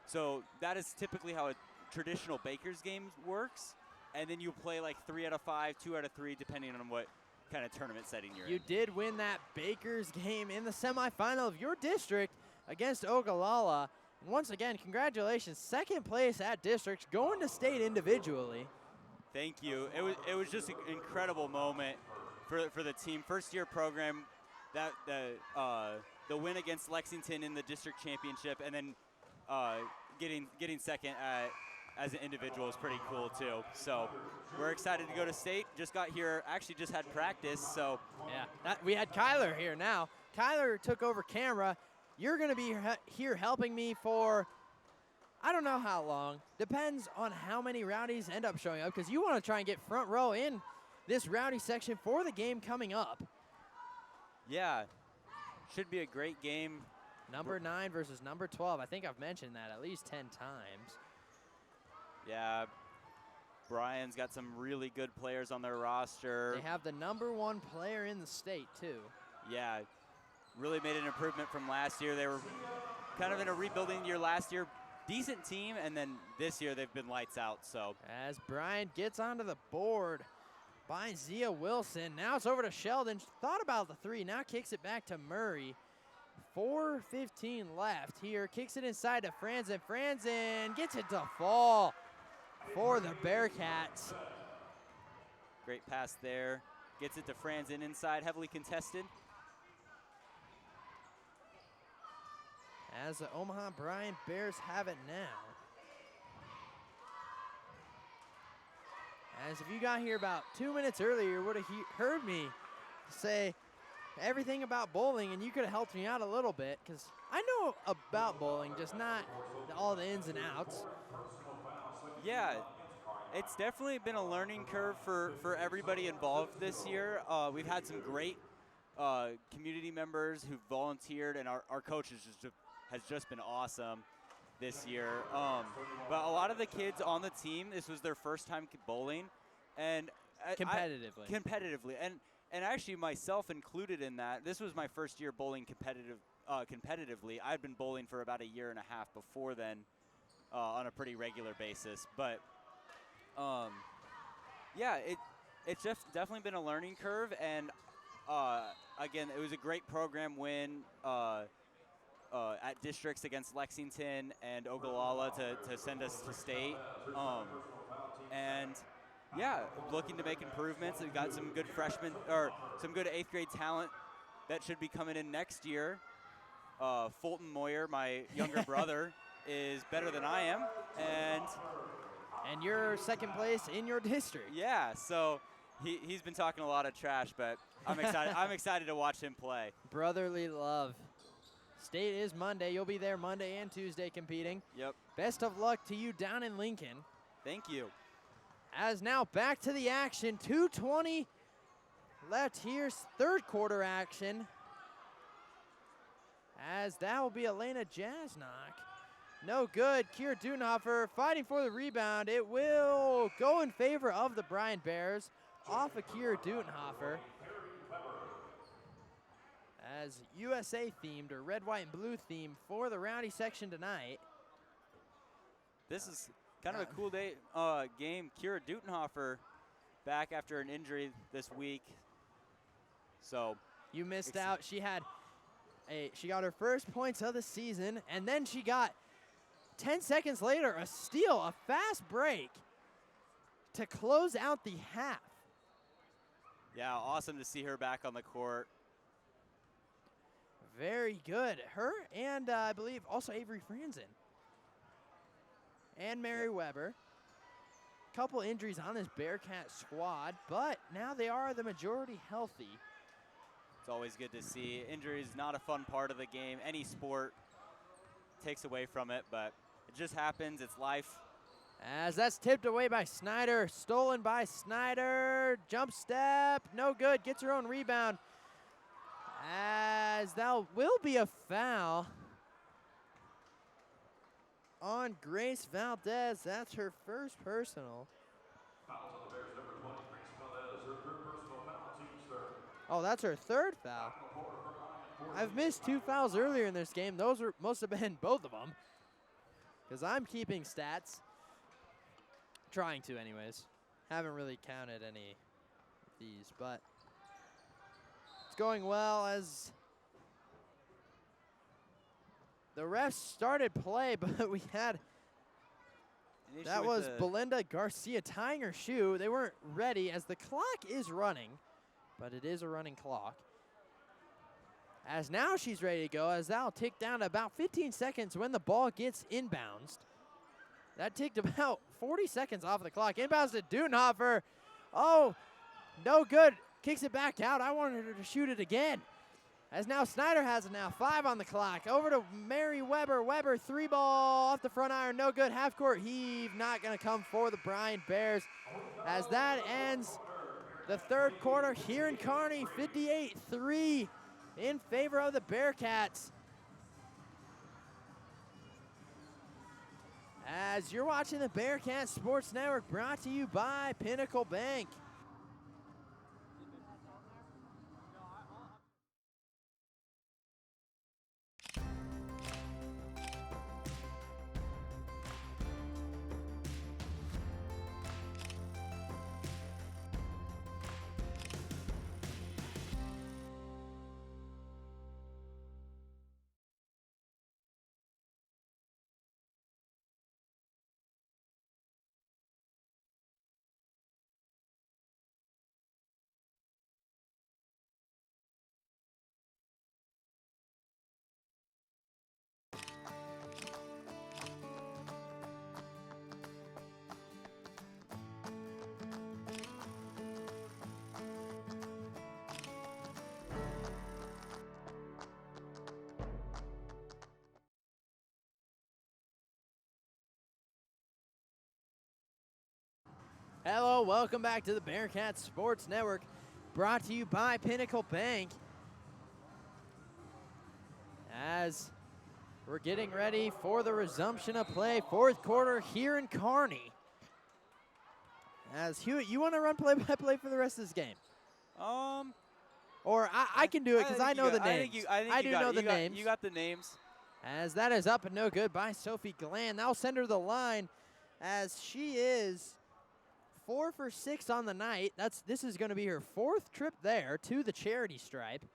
So that is typically how a traditional baker's game works. And then you play like 3 out of 5, 2 out of 3, depending on what kind of tournament setting you're in. You did win that Baker's game in the semifinal of your district against Ogallala. And once again, congratulations. 2nd place at districts, going to state individually. Thank you. It was just an incredible moment for the team. First year program, that the win against Lexington in the district championship, and then getting second as an individual is pretty cool too. So we're excited to go to state. Just got here, actually just had practice, so. Yeah, we had Kyler here now. Kyler took over camera. You're gonna be here helping me for, I don't know how long. Depends on how many rowdies end up showing up, because you wanna try and get front row in this rowdy section for the game coming up. Yeah, should be a great game. Number 9 versus number 12. I think I've mentioned that at least 10 times. Yeah, Bryan's got some really good players on their roster. They have the number 1 player in the state, too. Yeah, really made an improvement from last year. They were kind of in a rebuilding year last year. Decent team, and then this year they've been lights out, so. As Bryan gets onto the board by Zia Wilson. Now it's over to Sheldon. Thought about the 3, now kicks it back to Murray. 4:15 left here. Kicks it inside to Franzen. Franzen gets it to fall for the Bearcats. Great pass there. Gets it to Franzen inside, heavily contested. As the Omaha Bryan Bears have it now. As if you got here about 2 minutes earlier, you would have heard me say everything about bowling, and you could have helped me out a little bit, because I know about bowling, just not all the ins and outs. Yeah, it's definitely been a learning curve for everybody involved this year. We've had some great community members who volunteered, and our coach has just been awesome this year. But a lot of the kids on the team, this was their first time bowling, and competitively, and actually myself included in that. This was my first year bowling competitively. I'd been bowling for about a year and a half before then, on a pretty regular basis. But yeah, it's just definitely been a learning curve, and again, it was a great program win at districts against Lexington and Ogallala to send us to state. And yeah, looking to make improvements. We've got some good freshmen, or some good 8th grade talent that should be coming in next year. Fulton Moyer, my younger brother, is better than I am, and you're 2nd place in your district. Yeah, so he's been talking a lot of trash, but I'm excited. I'm excited to watch him play. Brotherly love. State is Monday. You'll be there Monday and Tuesday competing. Yep. Best of luck to you down in Lincoln. Thank you. As now back to the action. 2:20 left here. 3rd quarter action. As that will be Elena Jasnock. No good. Kira Dudenhofer fighting for the rebound. It will go in favor of the Bryan Bears off of Kira Dudenhofer. As USA themed, or red, white, and blue theme for the rowdy section tonight. This is kind of a cool day game. Kira Dudenhofer back after an injury this week. So you missed out. She got her first points of the season, and then she got 10 seconds later, a steal, a fast break to close out the half. Yeah, awesome to see her back on the court. Very good. Her and I believe also Avery Franzen. And Mary Weber. Couple injuries on this Bearcat squad, but now they are the majority healthy. It's always good to see. Injury is not a fun part of the game. Any sport takes away from it, but it just happens. It's life. As that's tipped away by Snyder, stolen by Snyder. Jump step, no good. Gets her own rebound. As that will be a foul on Grace Valdez. That's her first personal. Fouls on the Bears, number 20, Grace Valdez, her third personal foul, team's third. Oh, that's her third foul. I've missed 2 fouls earlier in this game. Those must have been both of them, because I'm keeping stats. Trying to anyways. Haven't really counted any of these, but it's going well as the refs started play, but we had, that was Belinda Garcia tying her shoe. They weren't ready as the clock is running, but it is a running clock. As now she's ready to go, as that'll tick down to about 15 seconds when the ball gets inbounds. That ticked about 40 seconds off the clock. Inbounds to Dudenhofer. Oh, no good. Kicks it back out. I wanted her to shoot it again. As now Snyder has it now. 5 on the clock. Over to Mary Weber. Weber, 3 ball off the front iron. No good. Half court heave. Not going to come for the Bryan Bears. As that ends the third quarter here in Kearney. 58-3 in favor of the Bearcats. As you're watching the Bearcat Sports Network, brought to you by Pinnacle Bank. Hello, welcome back to the Bearcat Sports Network, brought to you by Pinnacle Bank. As we're getting ready for the resumption of play, fourth quarter here in Kearney. As Hewitt, you want to run play-by-play for the rest of this game? Or I can do it because I know the names. I do know the names. You got the names. As that is up and no good by Sophie Glenn. That'll send her to the line as she is 4 for 6 on the night. This is going to be her 4th trip there to the charity stripe.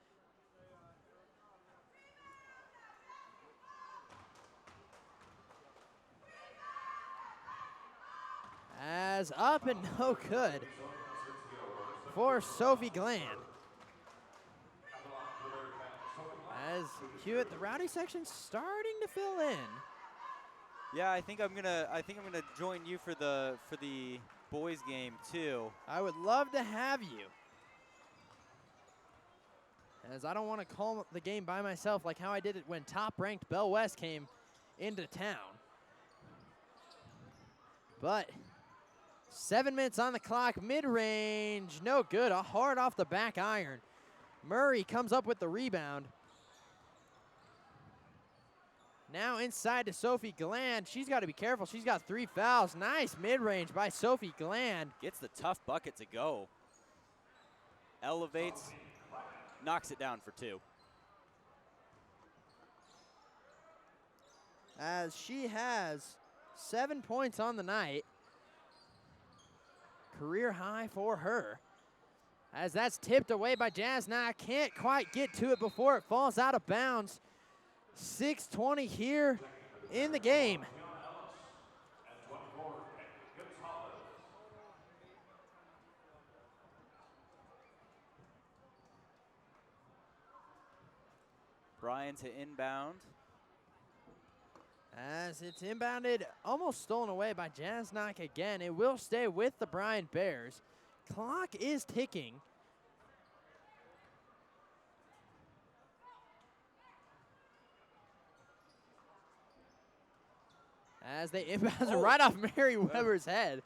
As up and no good for Sophie Glenn. As Hewitt, the rowdy section's starting to fill in. Yeah, I think I'm gonna join you for the boys game too. I would love to have you. As I don't want to call the game by myself like how I did it when top-ranked Bell West came into town. But 7 minutes on the clock, mid-range, no good, a hard off the back iron. Murray comes up with the rebound. Now inside to Sophie Gland. She's got to be careful. She's got 3 fouls. Nice mid-range by Sophie Gland. Gets the tough bucket to go. Elevates, knocks it down for 2. As she has 7 points on the night. Career high for her. As that's tipped away by Jasna. Can't quite get to it before it falls out of bounds. 6:20 here in the game. Bryan to inbound. As it's inbounded, almost stolen away by Jasnock again. It will stay with the Bryan Bears. Clock is ticking. As they inbound right off Merriweber's head.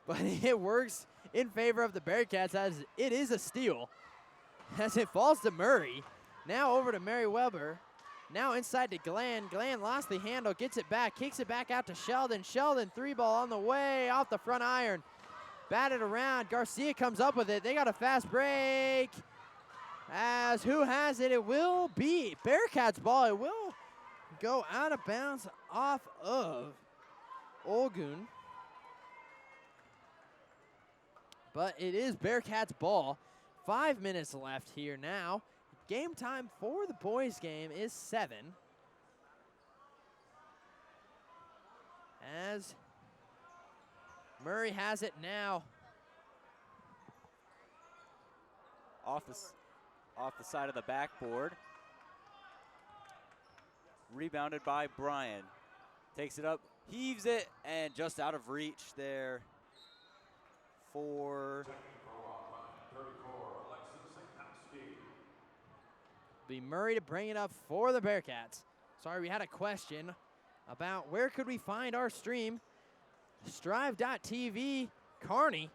But it works in favor of the Bearcats as it is a steal. As it falls to Murray. Now over to Merriweber. Now inside to Glenn. Glenn lost the handle, gets it back, kicks it back out to Sheldon. Sheldon, 3-ball on the way, off the front iron. Batted around. Garcia comes up with it. They got a fast break. As who has it? It will be Bearcats ball. It will go out of bounds off of Olgun. But it is Bearcats ball. 5 minutes left here now. Game time for the boys game is 7. As Murray has it now. Off the side of the backboard. Rebounded by Bryan. Takes it up, heaves it, and just out of reach there for Be Murray to bring it up for the Bearcats. Sorry, we had a question about where could we find our stream. Strive.tv, Kearney.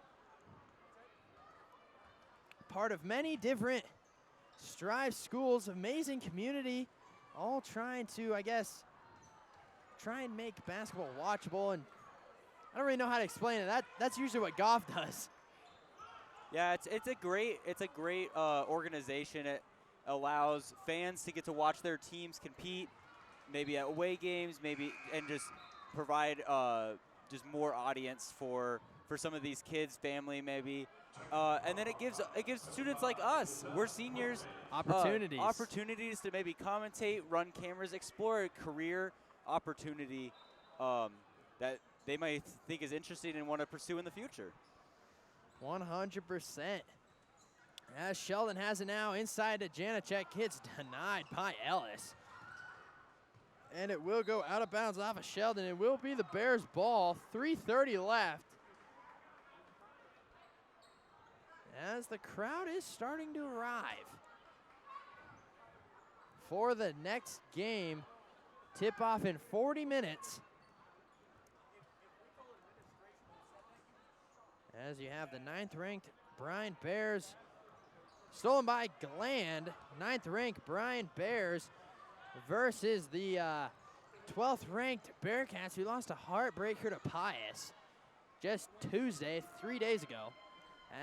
Part of many different Strive schools, amazing community, all trying to, I guess, try and make basketball watchable. And I don't really know how to explain it. That's usually what Goff does. Yeah, it's a great organization. It allows fans to get to watch their teams compete, maybe at away games, and just provide just more audience for some of these kids, family maybe, and then it gives students like us, we're seniors, opportunities to maybe commentate, run cameras, explore a career opportunity that they might think is interesting and want to pursue in the future. 100%. As Sheldon has it now inside to Janacek, gets denied by Ellis. And it will go out of bounds off of Sheldon. It will be the Bears ball, 3:30 left. As the crowd is starting to arrive for the next game. Tip-off in 40 minutes. As you have the 9th-ranked Bryan Bears stolen by Gland. 9th-ranked Bryan Bears versus the 12th-ranked Bearcats, who lost a heartbreaker to Pius just Tuesday, 3 days ago.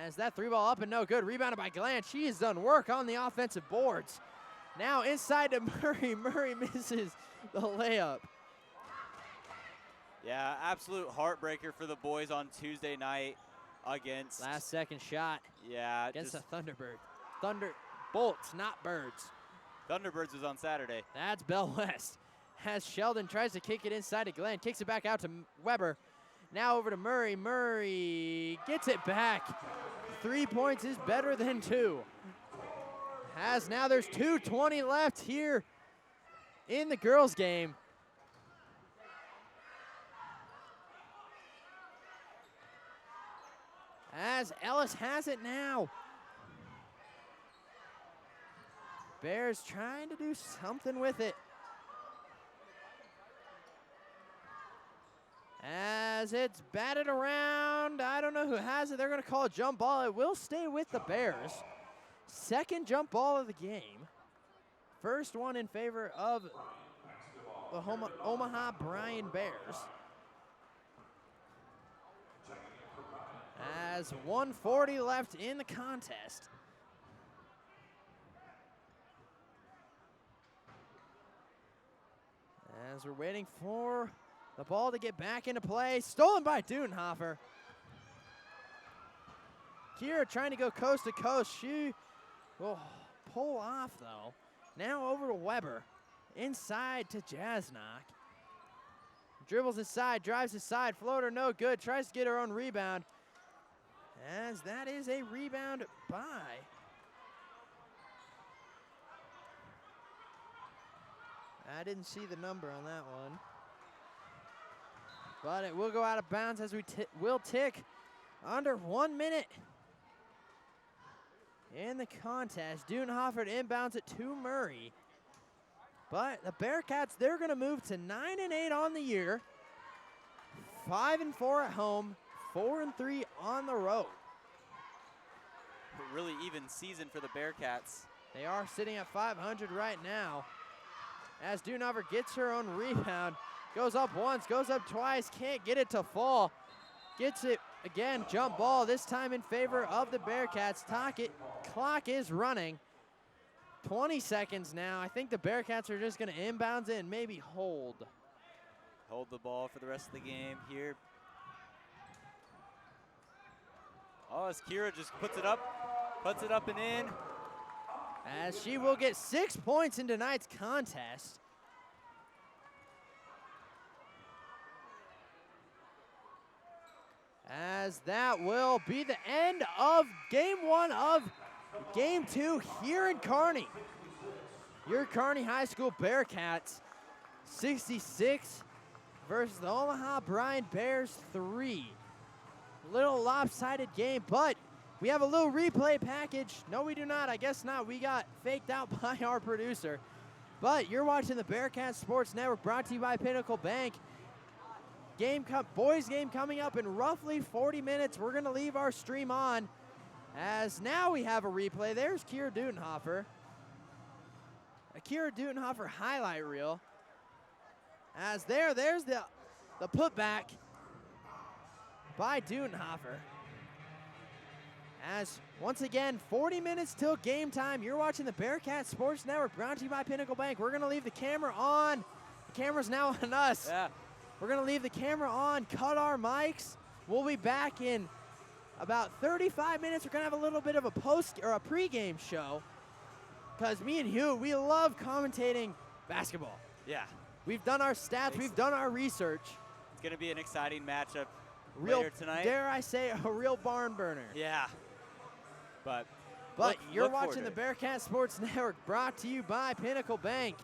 As that 3-ball up and no good, rebounded by Gland. She has done work on the offensive boards. Now inside to Murray. Murray misses the layup. Yeah, absolute heartbreaker for the boys on Tuesday night against. Last second shot. Yeah. Against the Thunderbird. Thunderbolts, not birds. Thunderbirds was on Saturday. That's Bell West. As Sheldon tries to kick it inside to Glenn, kicks it back out to Weber. Now over to Murray. Murray gets it back. 3 points is better than 2. As now there's 2:20 left here in the girls' game. As Ellis has it now. Bears trying to do something with it. As it's batted around, I don't know who has it. They're going to call a jump ball. It will stay with the Bears. Second jump ball of the game. First one in favor of the Omaha Bryan Bears. As 1:40 left in the contest. As we're waiting for the ball to get back into play. Stolen by Dudenhofer. Kira trying to go coast to coast. She will pull off though. Now over to Weber. Inside to Jasnock. Dribbles inside, drives inside, floater no good. Tries to get her own rebound. As that is a rebound by I didn't see the number on that one. But it will go out of bounds as we will tick under 1 minute in the contest. Dudenhofer inbounds it to Murray. But the Bearcats, they're going to move to 9-8 on the year. 5-4 at home, 4-3 on the road. A really even season for the Bearcats. They are sitting at 500 right now. As Dudenhofer gets her own rebound, goes up once, goes up twice, can't get it to fall. Gets it again, jump ball, this time in favor of the Bearcats. Clock is running. 20 seconds now. I think the Bearcats are just going to inbounds it and maybe hold. Hold the ball for the rest of the game here. Oh, as Kira just puts it up and in. As she will get 6 points in tonight's contest. As that will be the end of game 1 of game 2 here in Kearney. Your Kearney High School Bearcats 66 versus the Omaha Bryan Bears 3. Little lopsided game, but we have a little replay package. No, we do not. I guess not. We got faked out by our producer. But you're watching the Bearcats Sports Network, brought to you by Pinnacle Bank. Boys game coming up in roughly 40 minutes. We're going to leave our stream on, as now we have a replay. There's Kira Dudenhofer. A Kira Dudenhofer highlight reel. As there's the putback by Dudenhofer. As once again, 40 minutes till game time. You're watching the Bearcat Sports Network, brought to you by Pinnacle Bank. We're going to leave the camera on. The camera's now on us. Yeah. We're going to leave the camera on, cut our mics. We'll be back in about 35 minutes. We're going to have a little bit of a pregame show, because me and Hugh, we love commentating basketball. Yeah. We've done our stats. We've done our research. It's going to be an exciting matchup Real, later tonight. dare I say, a real barn burner. Yeah. But you're watching the Bearcat Sports Network, brought to you by Pinnacle Bank.